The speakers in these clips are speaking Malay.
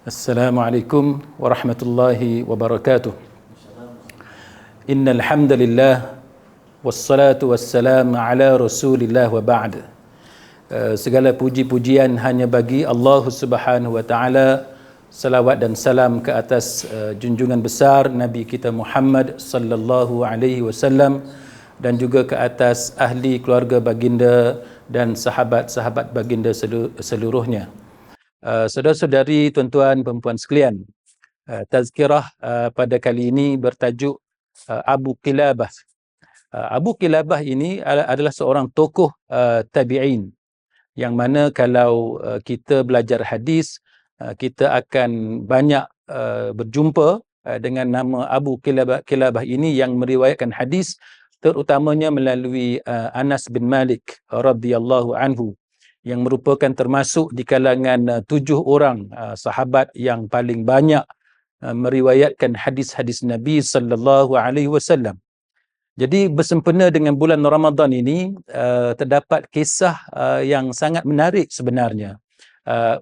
Assalamualaikum warahmatullahi wabarakatuh. Innal hamdalillah wassalatu wassalamu ala Rasulillah wa ba'd. Segala puji-pujian hanya bagi Allah Subhanahu wa taala. Salawat dan salam ke atas junjungan besar Nabi kita Muhammad sallallahu alaihi wasallam dan juga ke atas ahli keluarga baginda dan sahabat-sahabat baginda seluruhnya. Saudara-saudari, tuan-tuan, perempuan sekalian, tazkirah pada kali ini bertajuk Abu Qilabah. Abu Qilabah ini adalah seorang tokoh tabi'in, yang mana kalau kita belajar hadis, kita akan banyak berjumpa dengan nama Abu Qilabah ini yang meriwayatkan hadis, terutamanya melalui Anas bin Malik radhiyallahu anhu, yang merupakan termasuk di kalangan 7 orang sahabat yang paling banyak meriwayatkan hadis-hadis Nabi sallallahu alaihi wasallam. Jadi bersempena dengan bulan Ramadan ini terdapat kisah yang sangat menarik sebenarnya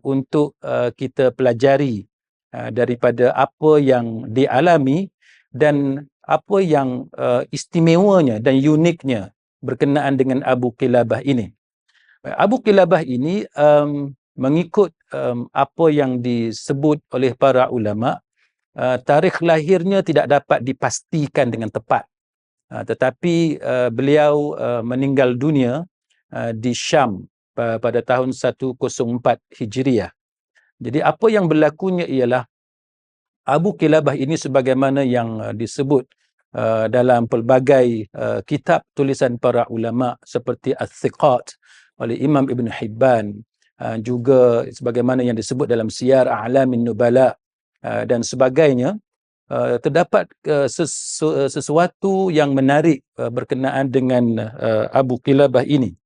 untuk kita pelajari daripada apa yang dialami dan apa yang istimewanya dan uniknya berkenaan dengan Abu Qilabah ini. Abu Qilabah ini mengikut apa yang disebut oleh para ulama, tarikh lahirnya tidak dapat dipastikan dengan tepat, tetapi beliau meninggal dunia di Syam pada tahun 104 Hijriah. Jadi apa yang berlakunya ialah Abu Qilabah ini sebagaimana yang disebut dalam pelbagai kitab tulisan para ulama seperti Al-Thiqat oleh Imam Ibn Hibban, juga sebagaimana yang disebut dalam Siyar A'lamin Nubala dan sebagainya, terdapat sesuatu yang menarik berkenaan dengan Abu Qilabah ini.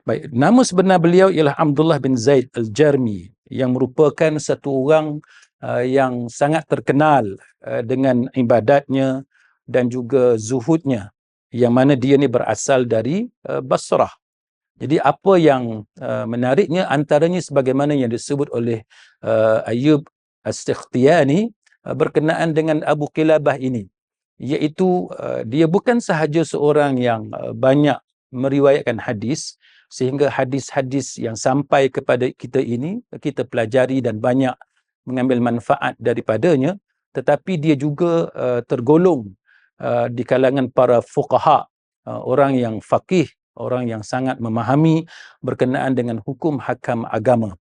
Baik, nama sebenar beliau ialah Abdullah bin Zaid Al-Jarmi, yang merupakan satu orang yang sangat terkenal dengan ibadatnya dan juga zuhudnya, yang mana dia ni berasal dari Basrah. Jadi apa yang menariknya antaranya sebagaimana yang disebut oleh Ayyub As-Sikhtiyani berkenaan dengan Abu Qilabah ini, iaitu dia bukan sahaja seorang yang banyak meriwayatkan hadis, sehingga hadis-hadis yang sampai kepada kita ini kita pelajari dan banyak mengambil manfaat daripadanya, tetapi dia juga tergolong di kalangan para fuqaha, orang yang faqih, orang yang sangat memahami berkenaan dengan hukum hakam agama.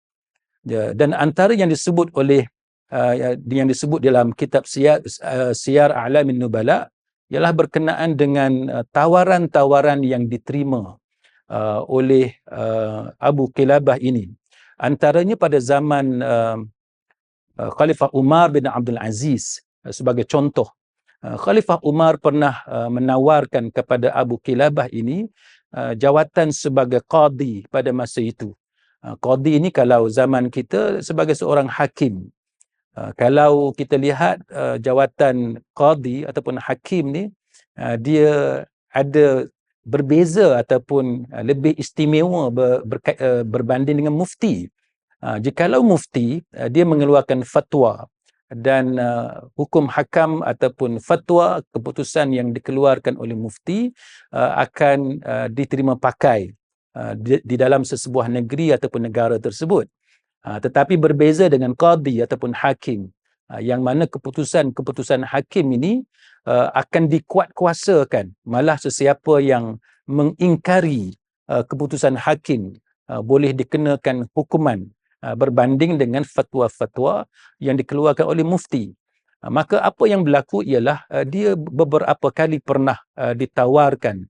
Dan antara yang disebut oleh yang disebut dalam kitab Siyar A'lamin Nubala ialah berkenaan dengan tawaran-tawaran yang diterima oleh Abu Qilabah ini. Antaranya pada zaman Khalifah Umar bin Abdul Aziz. Sebagai contoh, Khalifah Umar pernah menawarkan kepada Abu Qilabah ini jawatan sebagai qadi pada masa itu. Qadi ini kalau zaman kita sebagai seorang hakim. Kalau kita lihat jawatan qadi ataupun hakim ni, dia ada berbeza ataupun lebih istimewa berbanding dengan mufti. Jikalau mufti, dia mengeluarkan fatwa, dan hukum hakam ataupun fatwa, keputusan yang dikeluarkan oleh mufti akan diterima pakai di dalam sesebuah negeri ataupun negara tersebut. Tetapi berbeza dengan qadi ataupun hakim, yang mana keputusan hakim ini akan dikuatkuasakan. Malah sesiapa yang mengingkari keputusan hakim boleh dikenakan hukuman berbanding dengan fatwa-fatwa yang dikeluarkan oleh mufti. Maka apa yang berlaku ialah dia beberapa kali pernah ditawarkan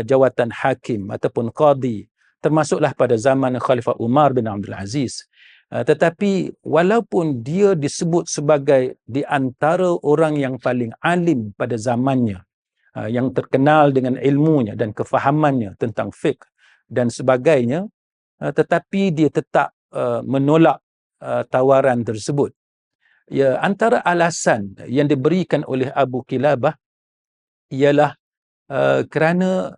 jawatan hakim ataupun qadi, termasuklah pada zaman Khalifah Umar bin Abdul Aziz. Tetapi walaupun dia disebut sebagai di antara orang yang paling alim pada zamannya, yang terkenal dengan ilmunya dan kefahamannya tentang fiqh dan sebagainya, tetapi dia tetap menolak tawaran tersebut. Ya, antara alasan yang diberikan oleh Abu Qilabah ialah kerana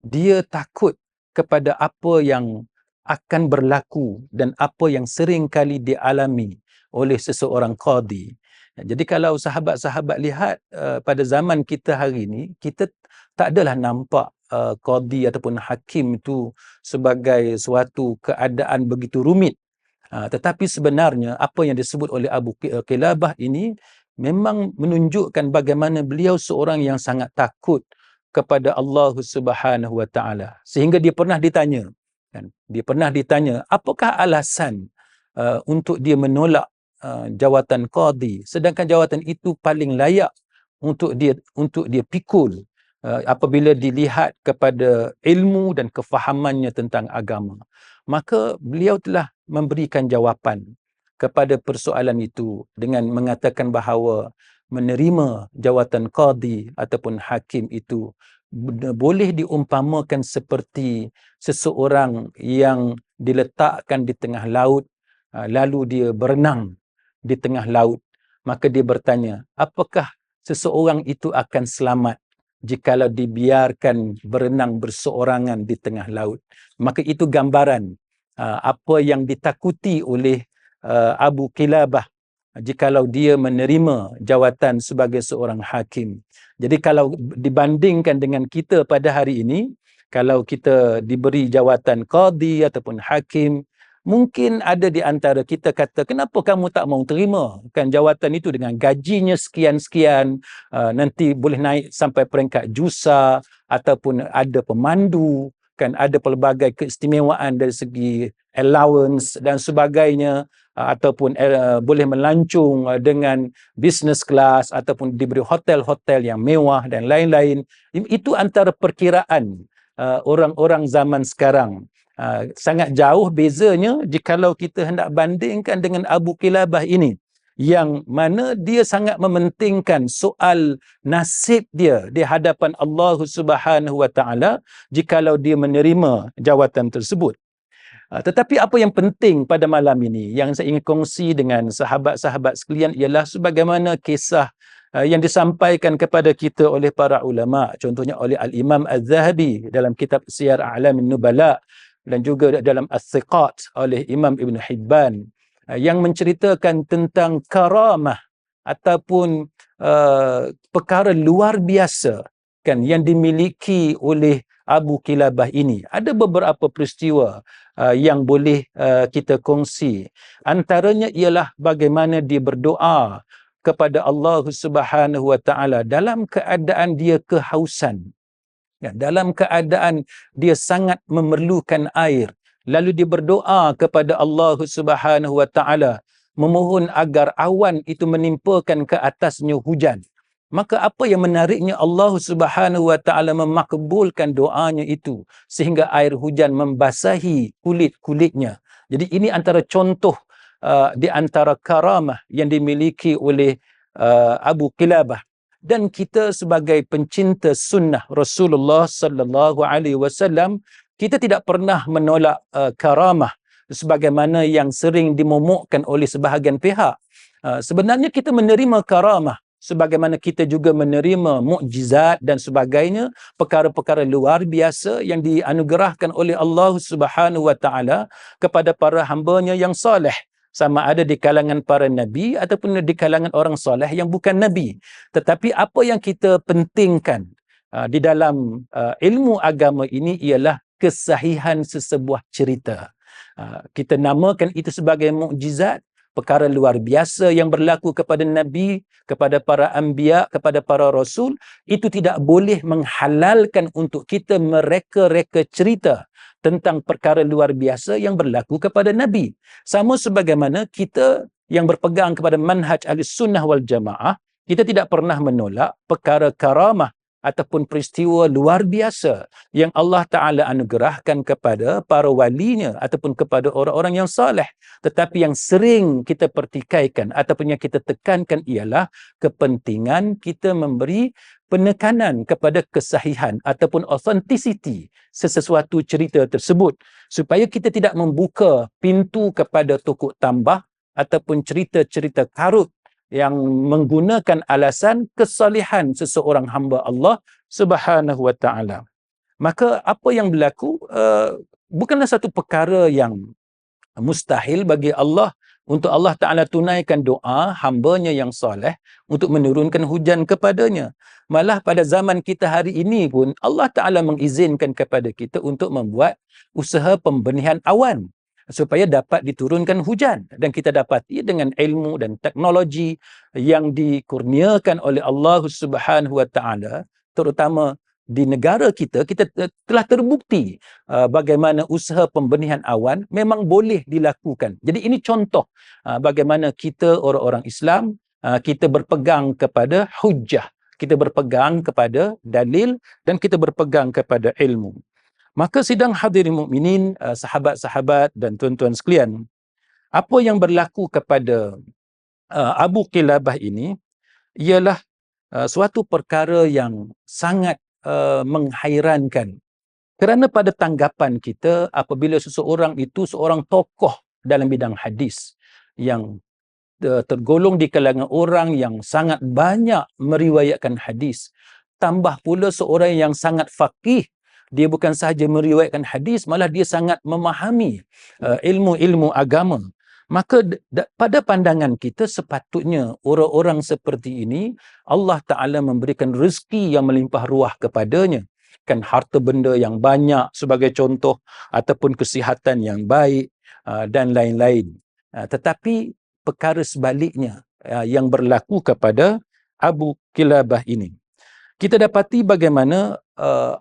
dia takut kepada apa yang akan berlaku dan apa yang sering kali dialami oleh seseorang qadi. Jadi kalau sahabat-sahabat lihat pada zaman kita hari ini, kita tak adalah nampak qadi ataupun hakim itu sebagai suatu keadaan begitu rumit. Tetapi sebenarnya apa yang disebut oleh Abu Qilabah ini memang menunjukkan bagaimana beliau seorang yang sangat takut kepada Allah Subhanahu wa taala, sehingga dia pernah ditanya, kan, dia pernah ditanya apakah alasan untuk dia menolak jawatan qadi, sedangkan jawatan itu paling layak untuk dia pikul apabila dilihat kepada ilmu dan kefahamannya tentang agama. Maka beliau telah memberikan jawapan kepada persoalan itu dengan mengatakan bahawa menerima jawatan qadi ataupun hakim itu boleh diumpamakan seperti seseorang yang diletakkan di tengah laut, lalu dia berenang di tengah laut. Maka dia bertanya, apakah seseorang itu akan selamat jikalau dibiarkan berenang berseorangan di tengah laut? Maka itu gambaran apa yang ditakuti oleh Abu Qilabah jikalau dia menerima jawatan sebagai seorang hakim. Jadi kalau dibandingkan dengan kita pada hari ini, kalau kita diberi jawatan qadi ataupun hakim, mungkin ada di antara kita kata, kenapa kamu tak mau terima kan jawatan itu dengan gajinya sekian-sekian, nanti boleh naik sampai peringkat jusa, ataupun ada pemandu, kan ada pelbagai keistimewaan dari segi allowance dan sebagainya, ataupun boleh melancung dengan business class, ataupun diberi hotel-hotel yang mewah dan lain-lain. Itu antara perkiraan orang-orang zaman sekarang. Sangat jauh bezanya jikalau kita hendak bandingkan dengan Abu Qilabah ini, yang mana dia sangat mementingkan soal nasib dia di hadapan Allah Subhanahu wa taala jikalau dia menerima jawatan tersebut. Tetapi apa yang penting pada malam ini yang saya ingin kongsi dengan sahabat-sahabat sekalian ialah sebagaimana kisah yang disampaikan kepada kita oleh para ulama, contohnya oleh Al-Imam Az-Zahabi dalam kitab Siyar A'lamin Nubala, dan juga dalam As-Siqat oleh Imam Ibn Hibban, yang menceritakan tentang karamah ataupun perkara luar biasa kan yang dimiliki oleh Abu Qilabah ini. Ada beberapa peristiwa yang boleh kita kongsi. Antaranya ialah bagaimana dia berdoa kepada Allah Subhanahu wa taala dalam keadaan dia kehausan. Ya, dalam keadaan dia sangat memerlukan air, lalu dia berdoa kepada Allah Subhanahu wa taala, memohon agar awan itu menimpakan ke atasnya hujan. Maka apa yang menariknya, Allah Subhanahu wa taala memakbulkan doanya itu sehingga air hujan membasahi kulit-kulitnya. Jadi ini antara contoh di antara karamah yang dimiliki oleh Abu Qilabah. Dan kita sebagai pencinta sunnah Rasulullah sallallahu alaihi wasallam, kita tidak pernah menolak karamah sebagaimana yang sering dimomokkan oleh sebahagian pihak. Sebenarnya kita menerima karamah sebagaimana kita juga menerima mukjizat dan sebagainya, perkara-perkara luar biasa yang dianugerahkan oleh Allah Subhanahu wa taala kepada para hamba-Nya yang soleh, sama ada di kalangan para nabi ataupun di kalangan orang soleh yang bukan nabi. Tetapi apa yang kita pentingkan di dalam ilmu agama ini ialah kesahihan sesebuah cerita. Kita namakan itu sebagai mukjizat, perkara luar biasa yang berlaku kepada nabi, kepada para anbiya, kepada para rasul. Itu tidak boleh menghalalkan untuk kita mereka-reka cerita tentang perkara luar biasa yang berlaku kepada nabi. Sama sebagaimana kita yang berpegang kepada manhaj Ahlussunnah wal Jamaah, kita tidak pernah menolak perkara karamah ataupun peristiwa luar biasa yang Allah Ta'ala anugerahkan kepada para walinya ataupun kepada orang-orang yang saleh. Tetapi yang sering kita pertikaikan ataupun yang kita tekankan ialah kepentingan kita memberi penekanan kepada kesahihan ataupun authenticity sesuatu cerita tersebut, supaya kita tidak membuka pintu kepada tokok tambah ataupun cerita-cerita karut yang menggunakan alasan kesalihan seseorang hamba Allah Subhanahu wa taala. Maka apa yang berlaku bukanlah satu perkara yang mustahil bagi Allah untuk Allah Ta'ala tunaikan doa hambanya yang soleh untuk menurunkan hujan kepadanya. Malah pada zaman kita hari ini pun Allah Ta'ala mengizinkan kepada kita untuk membuat usaha pembenihan awan supaya dapat diturunkan hujan. Dan kita dapati dengan ilmu dan teknologi yang dikurniakan oleh Allah Subhanahu Wa Ta'ala, terutama di negara kita, kita telah terbukti bagaimana usaha pembenihan awan memang boleh dilakukan. Jadi ini contoh bagaimana kita orang-orang Islam, kita berpegang kepada hujjah, kita berpegang kepada dalil dan kita berpegang kepada ilmu. Maka sidang hadirin mukminin, sahabat-sahabat dan tuan-tuan sekalian, apa yang berlaku kepada Abu Qilabah ini ialah suatu perkara yang sangat menghairankan. Kerana pada tanggapan kita, apabila seseorang itu seorang tokoh dalam bidang hadis yang tergolong di kalangan orang yang sangat banyak meriwayatkan hadis, tambah pula seorang yang sangat faqih, dia bukan sahaja meriwayatkan hadis, malah dia sangat memahami ilmu-ilmu agama. Maka pada pandangan kita sepatutnya orang-orang seperti ini Allah Ta'ala memberikan rezeki yang melimpah ruah kepadanya. Kan harta benda yang banyak sebagai contoh, ataupun kesihatan yang baik dan lain-lain. Tetapi perkara sebaliknya yang berlaku kepada Abu Qilabah ini. Kita dapati bagaimana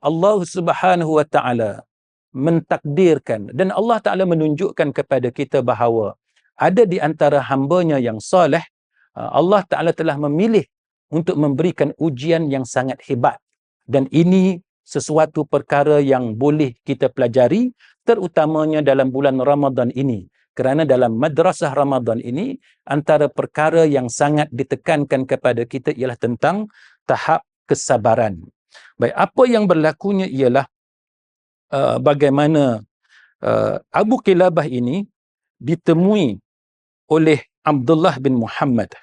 Allah Subhanahu Wa Ta'ala mentakdirkan dan Allah Ta'ala menunjukkan kepada kita bahawa ada di antara hambanya yang soleh, Allah Ta'ala telah memilih untuk memberikan ujian yang sangat hebat. Dan ini sesuatu perkara yang boleh kita pelajari, terutamanya dalam bulan Ramadan ini. Kerana dalam madrasah Ramadan ini, antara perkara yang sangat ditekankan kepada kita ialah tentang tahap kesabaran. Baik, apa yang berlakunya ialah bagaimana Abu Qilabah ini ditemui oleh Abdullah bin Muhammad.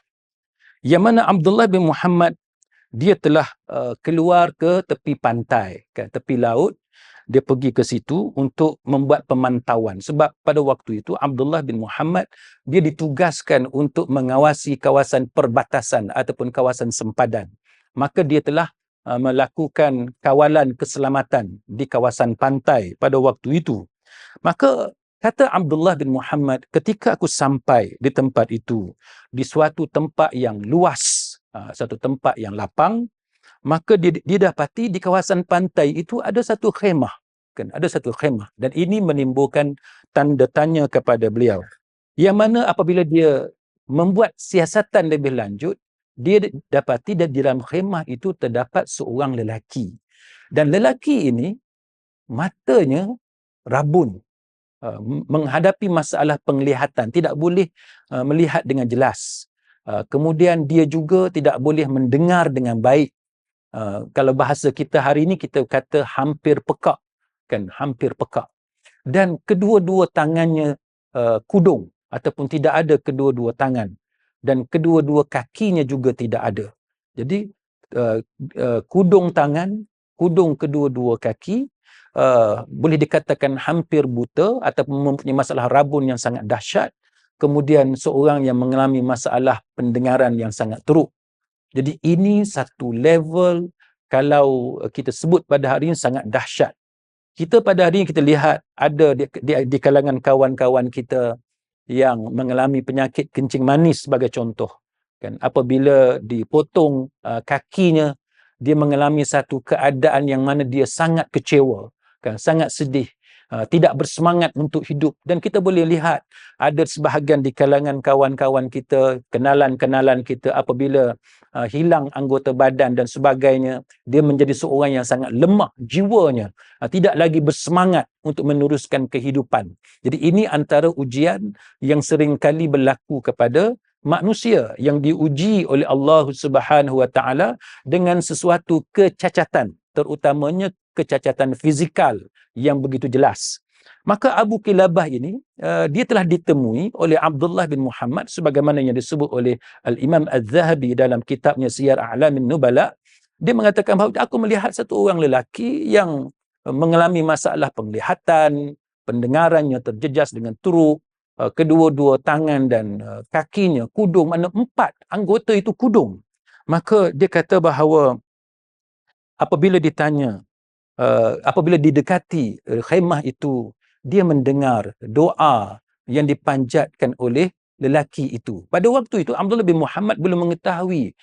Yang mana Abdullah bin Muhammad dia telah keluar ke tepi pantai, ke tepi laut. Dia pergi ke situ untuk membuat pemantauan. Sebab pada waktu itu Abdullah bin Muhammad dia ditugaskan untuk mengawasi kawasan perbatasan ataupun kawasan sempadan. Maka dia telah melakukan kawalan keselamatan di kawasan pantai pada waktu itu. Maka kata Abdullah bin Muhammad, ketika aku sampai di tempat itu, di suatu tempat yang luas, satu tempat yang lapang, maka dia dapati di kawasan pantai itu ada satu khemah. Kan? Ada satu khemah. Dan ini menimbulkan tanda tanya kepada beliau. Yang mana apabila dia membuat siasatan lebih lanjut, dia dapati di dalam khemah itu terdapat seorang lelaki. Dan lelaki ini, matanya rabun. Menghadapi masalah penglihatan, tidak boleh melihat dengan jelas. Kemudian dia juga tidak boleh mendengar dengan baik. Kalau bahasa kita hari ini kita kata hampir pekak, kan, hampir pekak. Dan kedua-dua tangannya kudung ataupun tidak ada kedua-dua tangan, dan kedua-dua kakinya juga tidak ada. Jadi kudung tangan, kudung kedua-dua kaki, boleh dikatakan hampir buta ataupun mempunyai masalah rabun yang sangat dahsyat. Kemudian seorang yang mengalami masalah pendengaran yang sangat teruk. Jadi ini satu level, kalau kita sebut pada hari ini, sangat dahsyat. Kita pada hari ini kita lihat ada di kalangan kawan-kawan kita yang mengalami penyakit kencing manis sebagai contoh. Kan, apabila dipotong kakinya, dia mengalami satu keadaan yang mana dia sangat kecewa, kan, sangat sedih, tidak bersemangat untuk hidup. Dan kita boleh lihat ada sebahagian di kalangan kawan-kawan kita, kenalan-kenalan kita, apabila hilang anggota badan dan sebagainya, dia menjadi seorang yang sangat lemah jiwanya, tidak lagi bersemangat untuk meneruskan kehidupan. Jadi ini antara ujian yang sering kali berlaku kepada manusia yang diuji oleh Allah Subhanahu Wa Ta'ala dengan sesuatu kecacatan, terutamanya kecacatan fizikal yang begitu jelas. Maka Abu Qilabah ini dia telah ditemui oleh Abdullah bin Muhammad sebagaimana yang disebut oleh Al-Imam Al-Zahabi dalam kitabnya Siyar A'lamin Nubala. Dia mengatakan bahawa aku melihat satu orang lelaki yang mengalami masalah penglihatan, pendengarannya terjejas dengan teruk, kedua-dua tangan dan kakinya kudung, mana 4 anggota itu kudung. Maka dia kata bahawa apabila ditanya, apabila didekati khemah itu, dia mendengar doa yang dipanjatkan oleh lelaki itu. Pada waktu itu Abdullah bin Muhammad belum mengetahui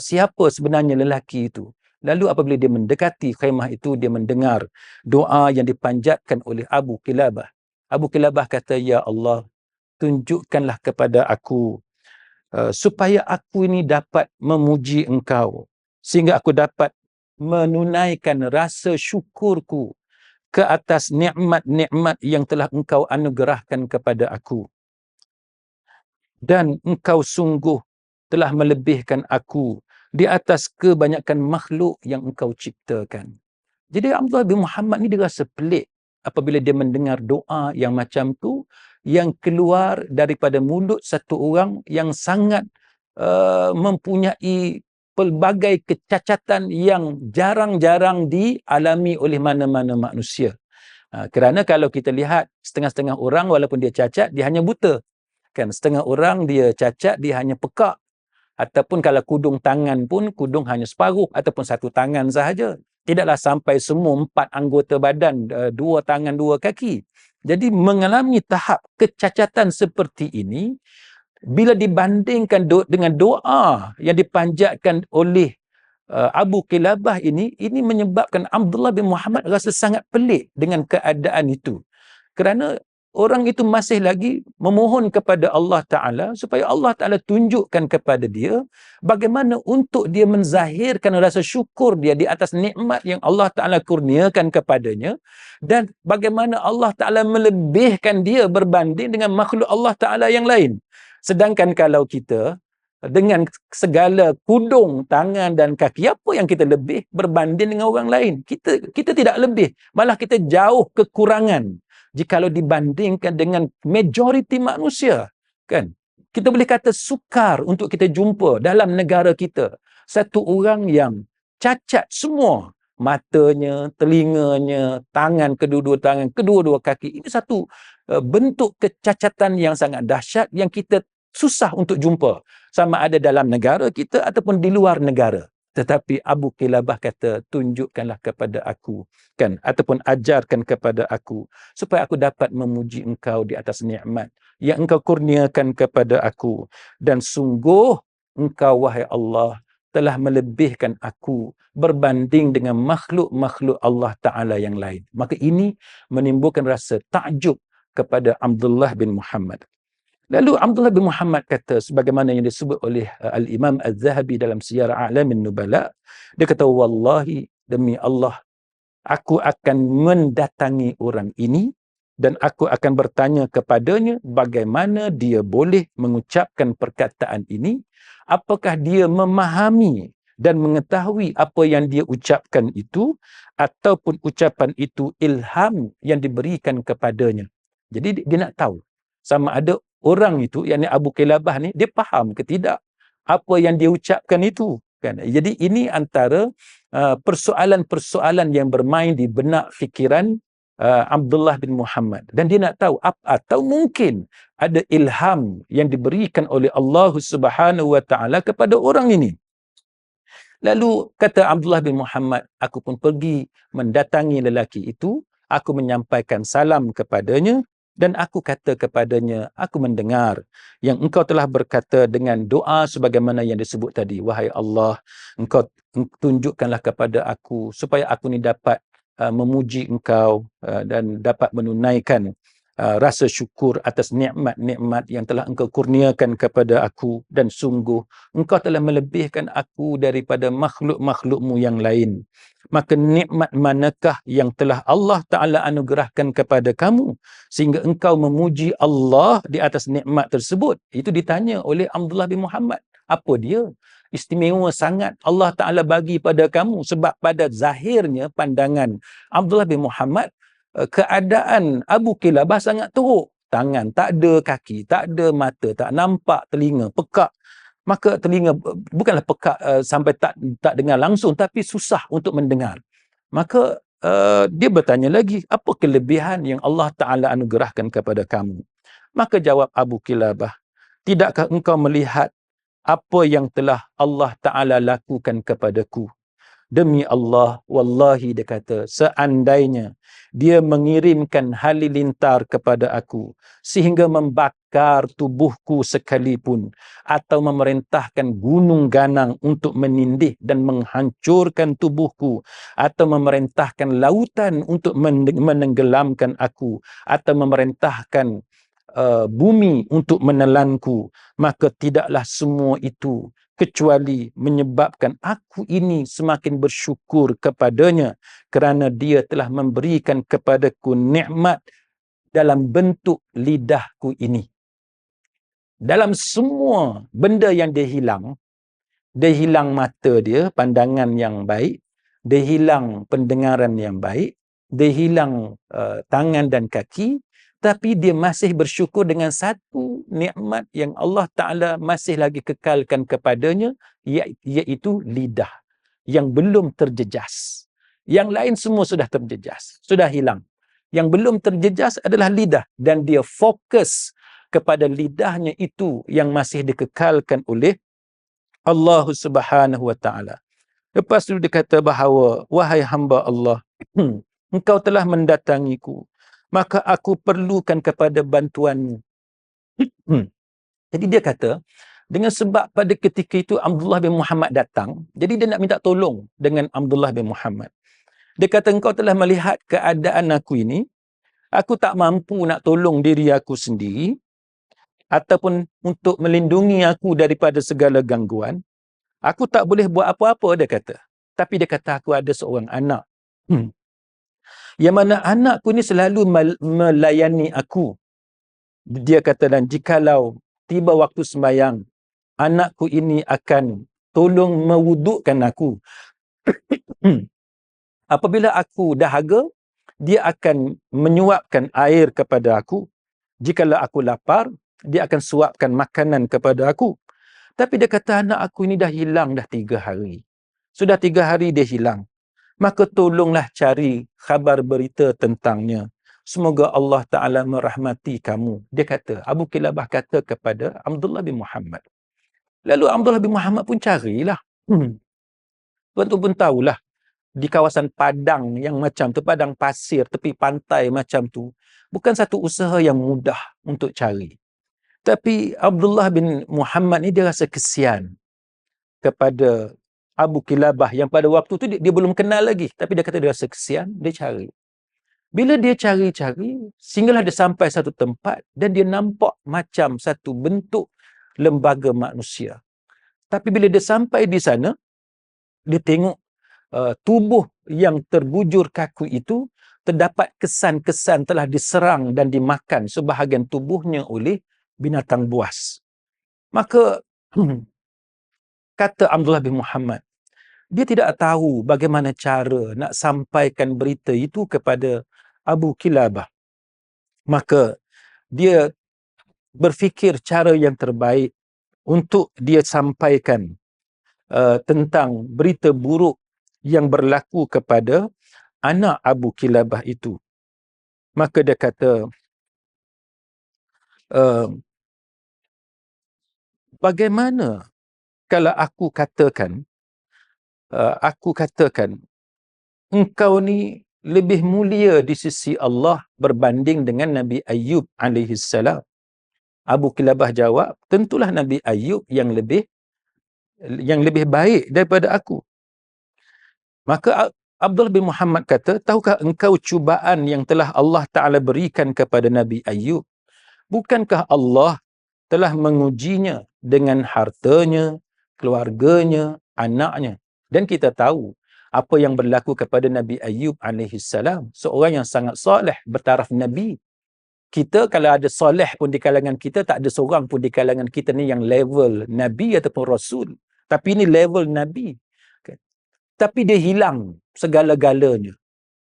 siapa sebenarnya lelaki itu. Lalu apabila dia mendekati khemah itu, dia mendengar doa yang dipanjatkan oleh Abu Kilabah. Abu Kilabah kata, "Ya Allah, tunjukkanlah kepada aku supaya aku ini dapat memuji engkau, sehingga aku dapat menunaikan rasa syukurku ke atas nikmat-nikmat yang telah engkau anugerahkan kepada aku. Dan engkau sungguh telah melebihkan aku di atas kebanyakan makhluk yang engkau ciptakan." Jadi Abdullah bin Muhammad ni dia rasa pelik apabila dia mendengar doa yang macam tu, yang keluar daripada mulut satu orang yang sangat mempunyai pelbagai kecacatan yang jarang-jarang dialami oleh mana-mana manusia. Kerana kalau kita lihat setengah-setengah orang walaupun dia cacat, dia hanya buta. Kan, setengah orang dia cacat, dia hanya pekak. Ataupun kalau kudung tangan pun, kudung hanya separuh ataupun satu tangan sahaja. Tidaklah sampai semua 4 anggota badan, 2 tangan, 2 kaki. Jadi mengalami tahap kecacatan seperti ini, bila dibandingkan dengan doa yang dipanjatkan oleh Abu Kilabah ini menyebabkan Abdullah bin Muhammad rasa sangat pelik dengan keadaan itu. Kerana orang itu masih lagi memohon kepada Allah Ta'ala supaya Allah Ta'ala tunjukkan kepada dia bagaimana untuk dia menzahirkan rasa syukur dia di atas nikmat yang Allah Ta'ala kurniakan kepadanya, dan bagaimana Allah Ta'ala melebihkan dia berbanding dengan makhluk Allah Ta'ala yang lain. Sedangkan kalau kita dengan segala kudung tangan dan kaki, apa yang kita lebih berbanding dengan orang lain? Kita tidak lebih, malah kita jauh kekurangan jikalau dibandingkan dengan majoriti manusia, kan? Kita boleh kata sukar untuk kita jumpa dalam negara kita satu orang yang cacat semua, matanya, telinganya, tangan, kedua-dua tangan, kedua-dua kaki. Ini satu bentuk kecacatan yang sangat dahsyat yang kita susah untuk jumpa, sama ada dalam negara kita ataupun di luar negara. Tetapi Abu Kilabah kata, tunjukkanlah kepada aku, kan, ataupun ajarkan kepada aku supaya aku dapat memuji engkau di atas nikmat yang engkau kurniakan kepada aku, dan sungguh engkau wahai Allah telah melebihkan aku berbanding dengan makhluk-makhluk Allah Ta'ala yang lain. Maka ini menimbulkan rasa takjub kepada Abdullah bin Muhammad. Lalu Abdullah bin Muhammad kata, sebagaimana yang disebut oleh Al-Imam Az-Zahabi dalam Siyar A'lamin Nubala, dia kata, wallahi, demi Allah, aku akan mendatangi orang ini dan aku akan bertanya kepadanya bagaimana dia boleh mengucapkan perkataan ini, apakah dia memahami dan mengetahui apa yang dia ucapkan itu, ataupun ucapan itu ilham yang diberikan kepadanya. Jadi dia nak tahu sama ada orang itu, yakni Abu Kilabah ni, dia faham ke tidak apa yang dia ucapkan itu, kan? Jadi ini antara persoalan-persoalan yang bermain di benak fikiran Abdullah bin Muhammad, dan dia nak tahu atau mungkin ada ilham yang diberikan oleh Allah Subhanahu wa Ta'ala kepada orang ini. Lalu kata Abdullah bin Muhammad, aku pun pergi mendatangi lelaki itu, aku menyampaikan salam kepadanya, dan aku kata kepadanya, aku mendengar yang engkau telah berkata dengan doa sebagaimana yang disebut tadi. Wahai Allah, engkau tunjukkanlah kepada aku supaya aku ni dapat memuji engkau dan dapat menunaikan rasa syukur atas nikmat-nikmat yang telah engkau kurniakan kepada aku, dan sungguh engkau telah melebihkan aku daripada makhluk-makhlukmu yang lain. Maka nikmat manakah yang telah Allah Ta'ala anugerahkan kepada kamu sehingga engkau memuji Allah di atas nikmat tersebut? Itu ditanya oleh Abdullah bin Muhammad. Apa dia? Istimewa sangat Allah Ta'ala bagi pada kamu, sebab pada zahirnya pandangan Abdullah bin Muhammad, keadaan Abu Kilabah sangat teruk. Tangan tak ada, kaki tak ada, mata tak nampak, telinga pekak. Maka telinga bukanlah pekak sampai tak dengar langsung, tapi susah untuk mendengar. Maka dia bertanya lagi, apa kelebihan yang Allah Ta'ala anugerahkan kepada kamu? Maka jawab Abu Kilabah, tidakkah engkau melihat apa yang telah Allah Ta'ala lakukan kepadaku? Demi Allah, wallahi dia kata, seandainya dia mengirimkan halilintar kepada aku sehingga membakar tubuhku sekalipun, atau memerintahkan gunung ganang untuk menindih dan menghancurkan tubuhku, atau memerintahkan lautan untuk menenggelamkan aku, atau memerintahkan bumi untuk menelanku, maka tidaklah semua itu kecuali menyebabkan aku ini semakin bersyukur kepadanya kerana dia telah memberikan kepadaku nikmat dalam bentuk lidahku ini. Dalam semua benda yang dia hilang mata dia, pandangan yang baik, dia hilang pendengaran yang baik, dia hilang tangan dan kaki, tapi dia masih bersyukur dengan satu nikmat yang Allah Ta'ala masih lagi kekalkan kepadanya, iaitu lidah yang belum terjejas. Yang lain semua sudah terjejas, sudah hilang. Yang belum terjejas adalah lidah, dan dia fokus kepada lidahnya itu yang masih dikekalkan oleh Allah Subhanahu wa Ta'ala. Lepas itu dia kata bahawa, wahai hamba Allah, engkau telah mendatangiku, maka aku perlukan kepada bantuanmu. Jadi dia kata, dengan sebab pada ketika itu Abdullah bin Muhammad datang, jadi dia nak minta tolong dengan Abdullah bin Muhammad. Dia kata, engkau telah melihat keadaan aku ini, aku tak mampu nak tolong diri aku sendiri, ataupun untuk melindungi aku daripada segala gangguan. Aku tak boleh buat apa-apa, dia kata. Tapi dia kata, aku ada seorang anak. Yang mana anakku ni selalu melayani aku. Dia kata, dan jikalau tiba waktu sembahyang, anakku ini akan tolong mewudukkan aku. Apabila aku dahaga, dia akan menyuapkan air kepada aku. Jikalau aku lapar, dia akan suapkan makanan kepada aku. Tapi dia kata, anak aku ini dah hilang dah 3 hari. Sudah 3 hari dia hilang. Maka tolonglah cari khabar berita tentangnya. Semoga Allah Ta'ala merahmati kamu. Dia kata, Abu Kilabah kata kepada Abdullah bin Muhammad. Lalu Abdullah bin Muhammad pun carilah. Tuan-tuan pun tahulah, di kawasan padang yang macam tu, padang pasir, tepi pantai macam tu, bukan satu usaha yang mudah untuk cari. Tapi Abdullah bin Muhammad ni dia rasa kesian kepada Abu Kilabah yang pada waktu tu dia belum kenal lagi. Tapi dia kata dia rasa kesian, dia cari. Bila dia cari-cari, sehinggalah dia sampai satu tempat dan dia nampak macam satu bentuk lembaga manusia. Tapi bila dia sampai di sana, dia tengok tubuh yang terbujur kaku itu terdapat kesan-kesan telah diserang dan dimakan sebahagian tubuhnya oleh binatang buas. Maka kata Abdullah bin Muhammad, dia tidak tahu bagaimana cara nak sampaikan berita itu kepada Abu Kilabah. Maka dia berfikir cara yang terbaik untuk dia sampaikan tentang berita buruk yang berlaku kepada anak Abu Kilabah itu. Maka dia kata, bagaimana kalau aku katakan engkau ni lebih mulia di sisi Allah berbanding dengan Nabi Ayyub alaihi salam. Abu Kilabah jawab, tentulah Nabi Ayyub yang lebih baik daripada aku. Maka Abdullah bin Muhammad kata, tahukah engkau cubaan yang telah Allah Ta'ala berikan kepada Nabi Ayyub? Bukankah Allah telah mengujinya dengan hartanya, keluarganya, anaknya? Dan kita tahu apa yang berlaku kepada Nabi Ayyub alaihi salam, seorang yang sangat soleh, bertaraf Nabi. Kita kalau ada soleh pun di kalangan kita, tak ada seorang pun di kalangan kita ni yang level Nabi ataupun Rasul. Tapi ini level Nabi. Tapi dia hilang segala-galanya.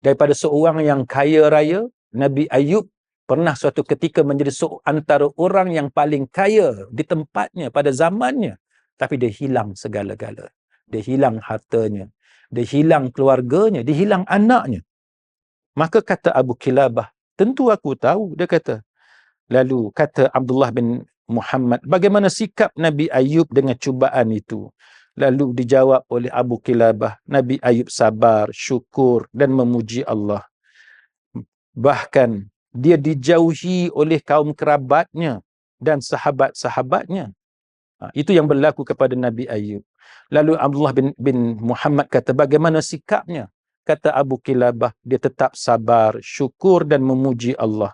Daripada seorang yang kaya raya, Nabi Ayyub pernah suatu ketika menjadi antara orang yang paling kaya di tempatnya pada zamannya. Tapi dia hilang segala-gala. Dia hilang hartanya. Dia hilang keluarganya. Dia hilang anaknya. Maka kata Abu Kilabah, tentu aku tahu. Dia kata, Lalu kata Abdullah bin Muhammad, bagaimana sikap Nabi Ayub dengan cubaan itu? Lalu dijawab oleh Abu Kilabah, Nabi Ayub sabar, syukur dan memuji Allah. Bahkan dia dijauhi oleh kaum kerabatnya dan sahabat-sahabatnya. Itu yang berlaku kepada Nabi Ayub. Lalu Abdullah bin Muhammad kata, bagaimana sikapnya? Kata Abu Kilabah, dia tetap sabar, syukur dan memuji Allah.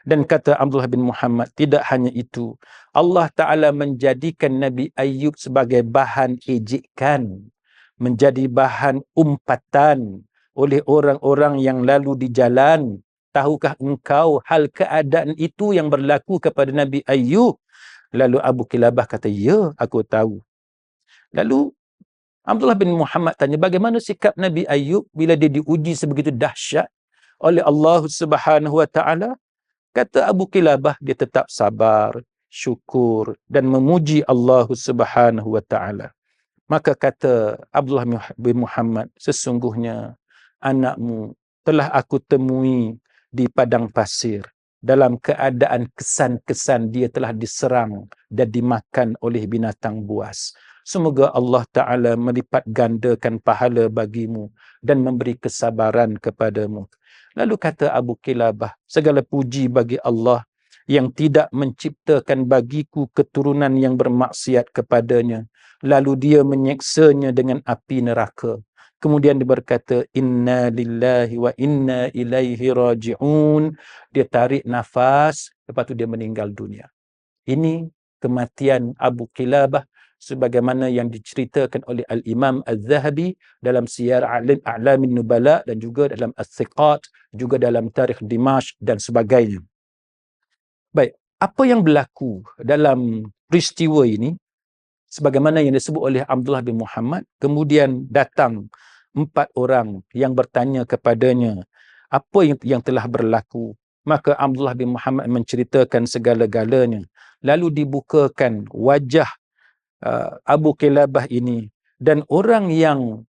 Dan kata Abdullah bin Muhammad, tidak hanya itu. Allah Ta'ala menjadikan Nabi Ayub sebagai bahan ejekan, menjadi bahan umpatan oleh orang-orang yang lalu di jalan. Tahukah engkau hal keadaan itu yang berlaku kepada Nabi Ayub? Lalu Abu Kilabah kata, ya, aku tahu. Lalu Abdullah bin Muhammad tanya, bagaimana sikap Nabi Ayub bila dia diuji sebegitu dahsyat oleh Allah Subhanahu wa Ta'ala? Kata Abu Kilabah, dia tetap sabar, syukur dan memuji Allah Subhanahu wa Ta'ala. Maka kata Abdullah bin Muhammad, sesungguhnya anakmu telah aku temui di padang pasir dalam keadaan kesan-kesan dia telah diserang dan dimakan oleh binatang buas. Semoga Allah Ta'ala melipat gandakan pahala bagimu dan memberi kesabaran kepadamu. Lalu kata Abu Kilabah, segala puji bagi Allah yang tidak menciptakan bagiku keturunan yang bermaksiat kepadanya. Lalu dia menyeksanya dengan api neraka. Kemudian dia berkata, inna lillahi wa inna ilaihi raji'un. Dia tarik nafas, lepas tu dia meninggal dunia. Ini kematian Abu Kilabah sebagaimana yang diceritakan oleh Al-Imam Al-Zahabi dalam Siyar A'lamin Nubala dan juga dalam As-Siqat, juga dalam Tarikh Dimashq dan sebagainya. Baik, apa yang berlaku dalam peristiwa ini? Sebagaimana yang disebut oleh Abdullah bin Muhammad, kemudian datang 4 orang yang bertanya kepadanya apa yang telah berlaku. Maka Abdullah bin Muhammad menceritakan segala-galanya. Lalu dibukakan wajah Abu Kilabah ini, dan orang yang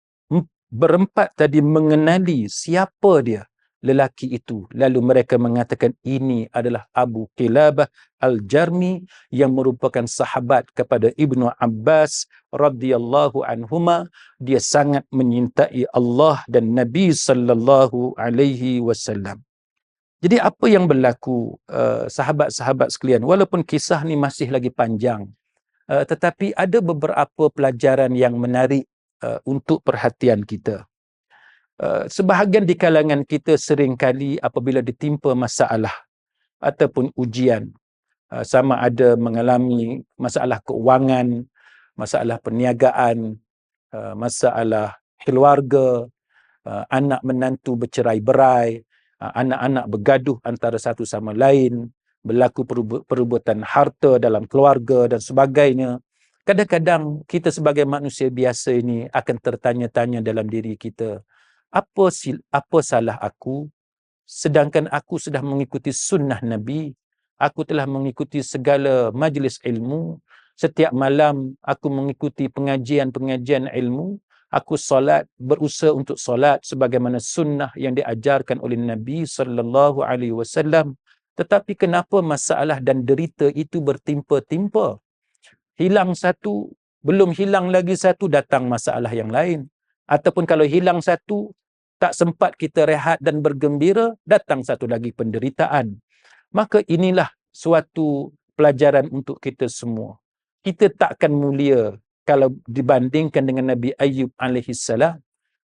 berempat tadi mengenali siapa dia, lelaki itu. Lalu mereka mengatakan ini adalah Abu Kilabah Al-Jarmi yang merupakan sahabat kepada Ibnu Abbas radhiyallahu anhuma. Dia sangat menyintai Allah dan Nabi sallallahu alaihi wasallam. Jadi apa yang berlaku, sahabat-sahabat sekalian, walaupun kisah ni masih lagi panjang, tetapi ada beberapa pelajaran yang menarik untuk perhatian kita. Sebahagian di kalangan kita seringkali apabila ditimpa masalah ataupun ujian, sama ada mengalami masalah keuangan, masalah perniagaan, masalah keluarga, anak menantu bercerai-berai, anak-anak bergaduh antara satu sama lain, berlaku perebutan harta dalam keluarga dan sebagainya. Kadang-kadang kita sebagai manusia biasa ini akan tertanya-tanya dalam diri kita, apa salah aku? Sedangkan aku sudah mengikuti sunnah Nabi, aku telah mengikuti segala majlis ilmu, setiap malam aku mengikuti pengajian-pengajian ilmu, aku solat, berusaha untuk solat sebagaimana sunnah yang diajarkan oleh Nabi sallallahu alaihi wasallam. Tetapi kenapa masalah dan derita itu bertimpa-timpa? Hilang satu, belum hilang lagi satu, datang masalah yang lain. Ataupun kalau hilang satu, tak sempat kita rehat dan bergembira, datang satu lagi penderitaan. Maka inilah suatu pelajaran untuk kita semua. Kita takkan mulia kalau dibandingkan dengan Nabi Ayub alaihissalam,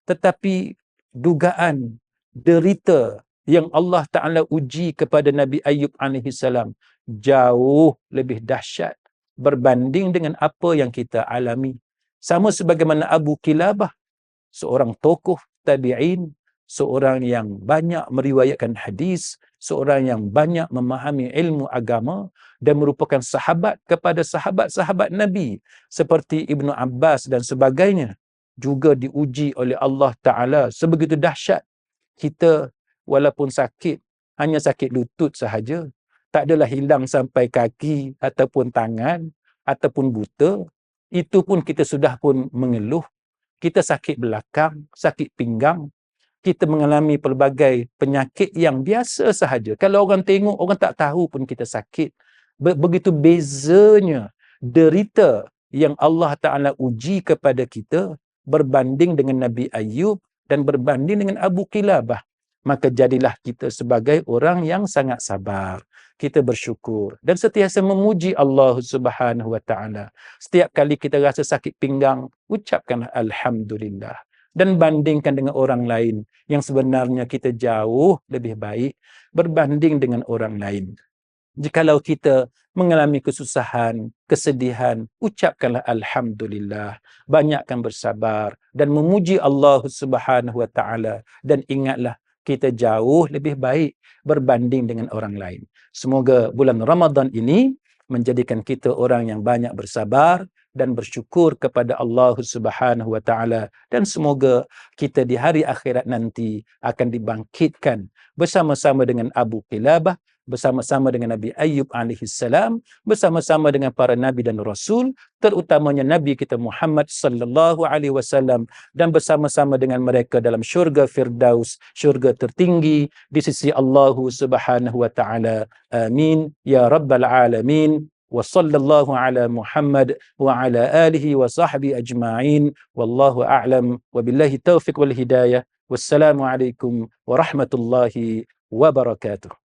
tetapi dugaan derita yang Allah Ta'ala uji kepada Nabi Ayub alaihissalam jauh lebih dahsyat berbanding dengan apa yang kita alami. Sama sebagaimana Abu Kilabah, seorang tokoh tabi'in, seorang yang banyak meriwayatkan hadis, seorang yang banyak memahami ilmu agama dan merupakan sahabat kepada sahabat-sahabat Nabi seperti Ibnu Abbas dan sebagainya, juga diuji oleh Allah Ta'ala sebegitu dahsyat. Kita walaupun sakit, hanya sakit lutut sahaja, tak adalah hilang sampai kaki ataupun tangan ataupun buta, itu pun kita sudah pun mengeluh. Kita sakit belakang, sakit pinggang, kita mengalami pelbagai penyakit yang biasa sahaja. Kalau orang tengok, orang tak tahu pun kita sakit. Begitu bezanya derita yang Allah Ta'ala uji kepada kita berbanding dengan Nabi Ayub dan berbanding dengan Abu Qilabah. Maka jadilah kita sebagai orang yang sangat sabar. Kita bersyukur dan sentiasa memuji Allah Subhanahu Wa Ta'ala. Setiap kali kita rasa sakit pinggang, ucapkanlah Alhamdulillah. Dan bandingkan dengan orang lain yang sebenarnya kita jauh lebih baik berbanding dengan orang lain. Jikalau kita mengalami kesusahan, kesedihan, ucapkanlah Alhamdulillah. Banyakkan bersabar dan memuji Allah Subhanahu Wa Ta'ala. Dan ingatlah, kita jauh lebih baik berbanding dengan orang lain. Semoga bulan Ramadan ini menjadikan kita orang yang banyak bersabar dan bersyukur kepada Allah Subhanahu Wa Ta'ala. Dan semoga kita di hari akhirat nanti akan dibangkitkan bersama-sama dengan Abu Qilabah, bersama-sama dengan Nabi Ayub alaihissalam, bersama-sama dengan para nabi dan rasul, terutamanya Nabi kita Muhammad sallallahu alaihi wasallam, dan bersama-sama dengan mereka dalam syurga Firdaus, syurga tertinggi di sisi Allah Subhanahu Wa Ta'ala. Amin ya rabbal alamin. Wa sallallahu ala Muhammad wa ala alihi wa sahbihi ajma'in. Wallahu a'lam wa billahi taufiq wal hidayah. Wassalamu alaikum warahmatullahi wabarakatuh.